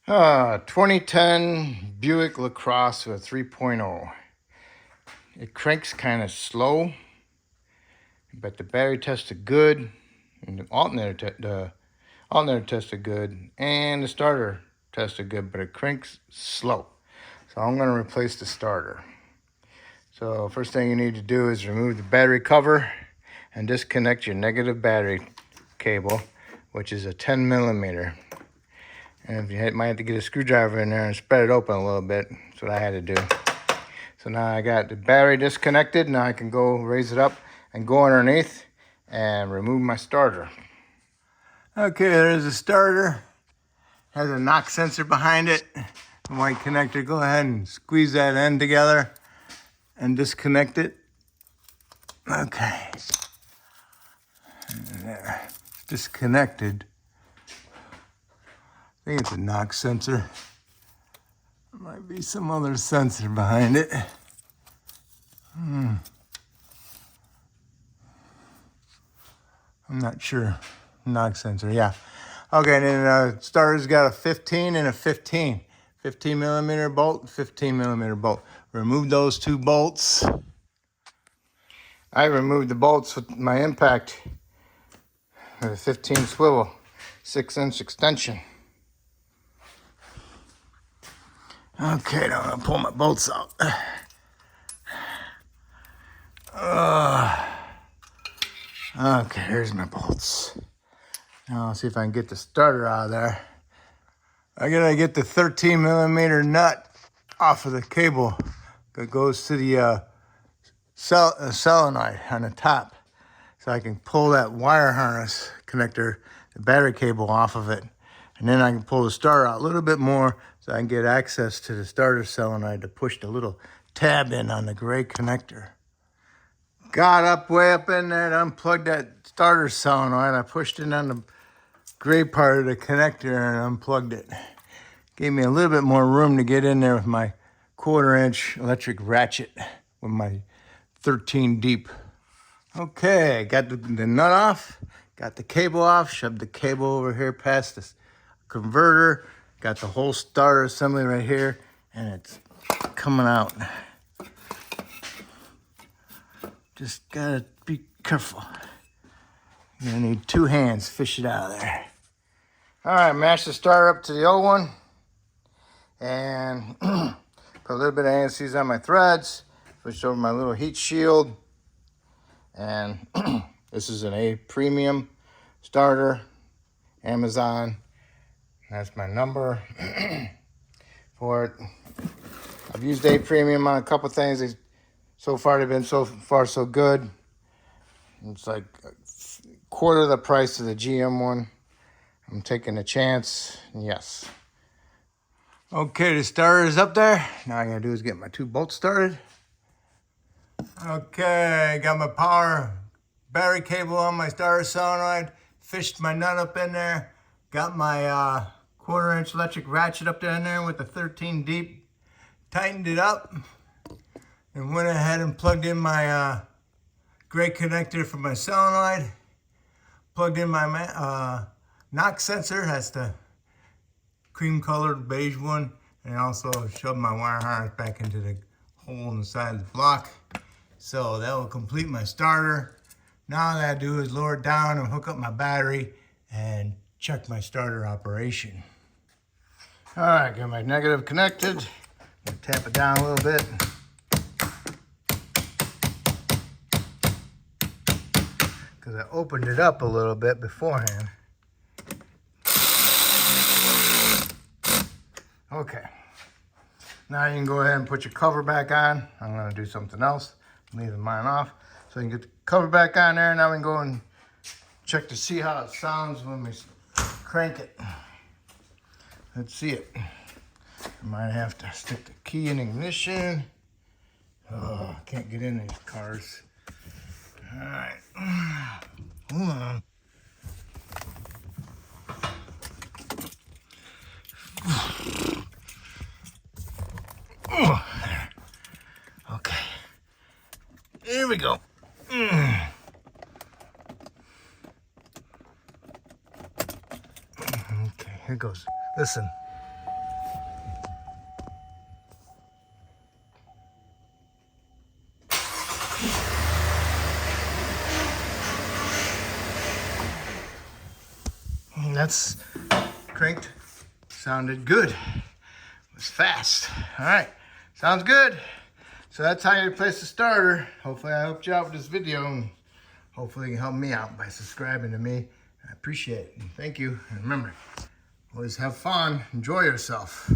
2010 Buick Lacrosse with 3.0. It cranks kind of slow, but the battery tested good, and the alternator tested good, and the starter tested good, but it cranks slow. So I'm going to replace the starter. So first thing you need to do is remove the battery cover and disconnect your negative battery cable, which is a 10 millimeter. And if you might have to get a screwdriver in there and spread it open a little bit. That's what I had to do. So now I got the battery disconnected. Now I can go raise it up and go underneath and remove my starter. Okay, there's the starter. Has a knock sensor behind it. The white connector. Go ahead and squeeze that end together and disconnect it. Okay. And there. Disconnected. I think it's a knock sensor. There might be some other sensor behind it. I'm not sure. Knock sensor, yeah. Okay, and then starter's got a 15 and a 15. 15 millimeter bolt, 15 millimeter bolt. Remove those two bolts. I removed the bolts with my impact with a 15 swivel, 6-inch extension. Okay, now I'm gonna pull my bolts out. Okay, here's my bolts. Now I'll see if I can get the starter out of there. I gotta get the 13 millimeter nut off of the cable that goes to the solenoid on the top. So I can pull that wire harness connector, the battery cable off of it. And then I can pull the starter out a little bit more so I can get access to the starter solenoid to push the little tab in on the gray connector. Got way up in there and unplugged that starter solenoid. I pushed it on the gray part of the connector and unplugged it. Gave me a little bit more room to get in there with my 1/4-inch electric ratchet with my 13 deep. Okay, got the nut off, got the cable off, shoved the cable over here past this converter, got the whole starter assembly right here, and it's coming out. Just gotta be careful. You're gonna need 2 hands to fish it out of there. All right, match the starter up to the old one, and put a little bit of ANSIs on my threads, switched over my little heat shield, and this is an A premium starter, Amazon. That's my number for it. I've used A premium on a couple things. So far, they've been so far so good. It's like a 1/4 the price of the GM one. I'm taking a chance. Yes. Okay, the starter is up there. Now all I gotta do is get my 2 bolts started. Okay, got my power battery cable on my starter solenoid. Fished my nut up in there. Got my 1/4-inch electric ratchet up there in there with the 13 deep. Tightened it up. And went ahead and plugged in my gray connector for my solenoid. Plugged in my knock sensor. That's the cream colored beige one. And also shoved my wire harness back into the hole in the side of the block. So that will complete my starter. Now all I gotta do is lower it down and hook up my battery and check my starter operation. All right, got my negative connected. Gonna tap it down a little bit. Because I opened it up a little bit beforehand. Okay. Now you can go ahead and put your cover back on. I'm going to do something else. I'm leaving mine off. So you can get the cover back on there. Now we can go and check to see how it sounds when we crank it. Let's see it. I might have to stick the key in ignition. Oh, I can't get in these cars. All right. Hold on. Oh, there. Okay. Here we go. Okay, here goes. Listen. And that's cranked. Sounded good. It was fast. All right, sounds good. So that's how you replace the starter. Hopefully I helped you out with this video, and hopefully you can help me out by subscribing to me. I appreciate it. And thank you. And remember, always have fun. Enjoy yourself.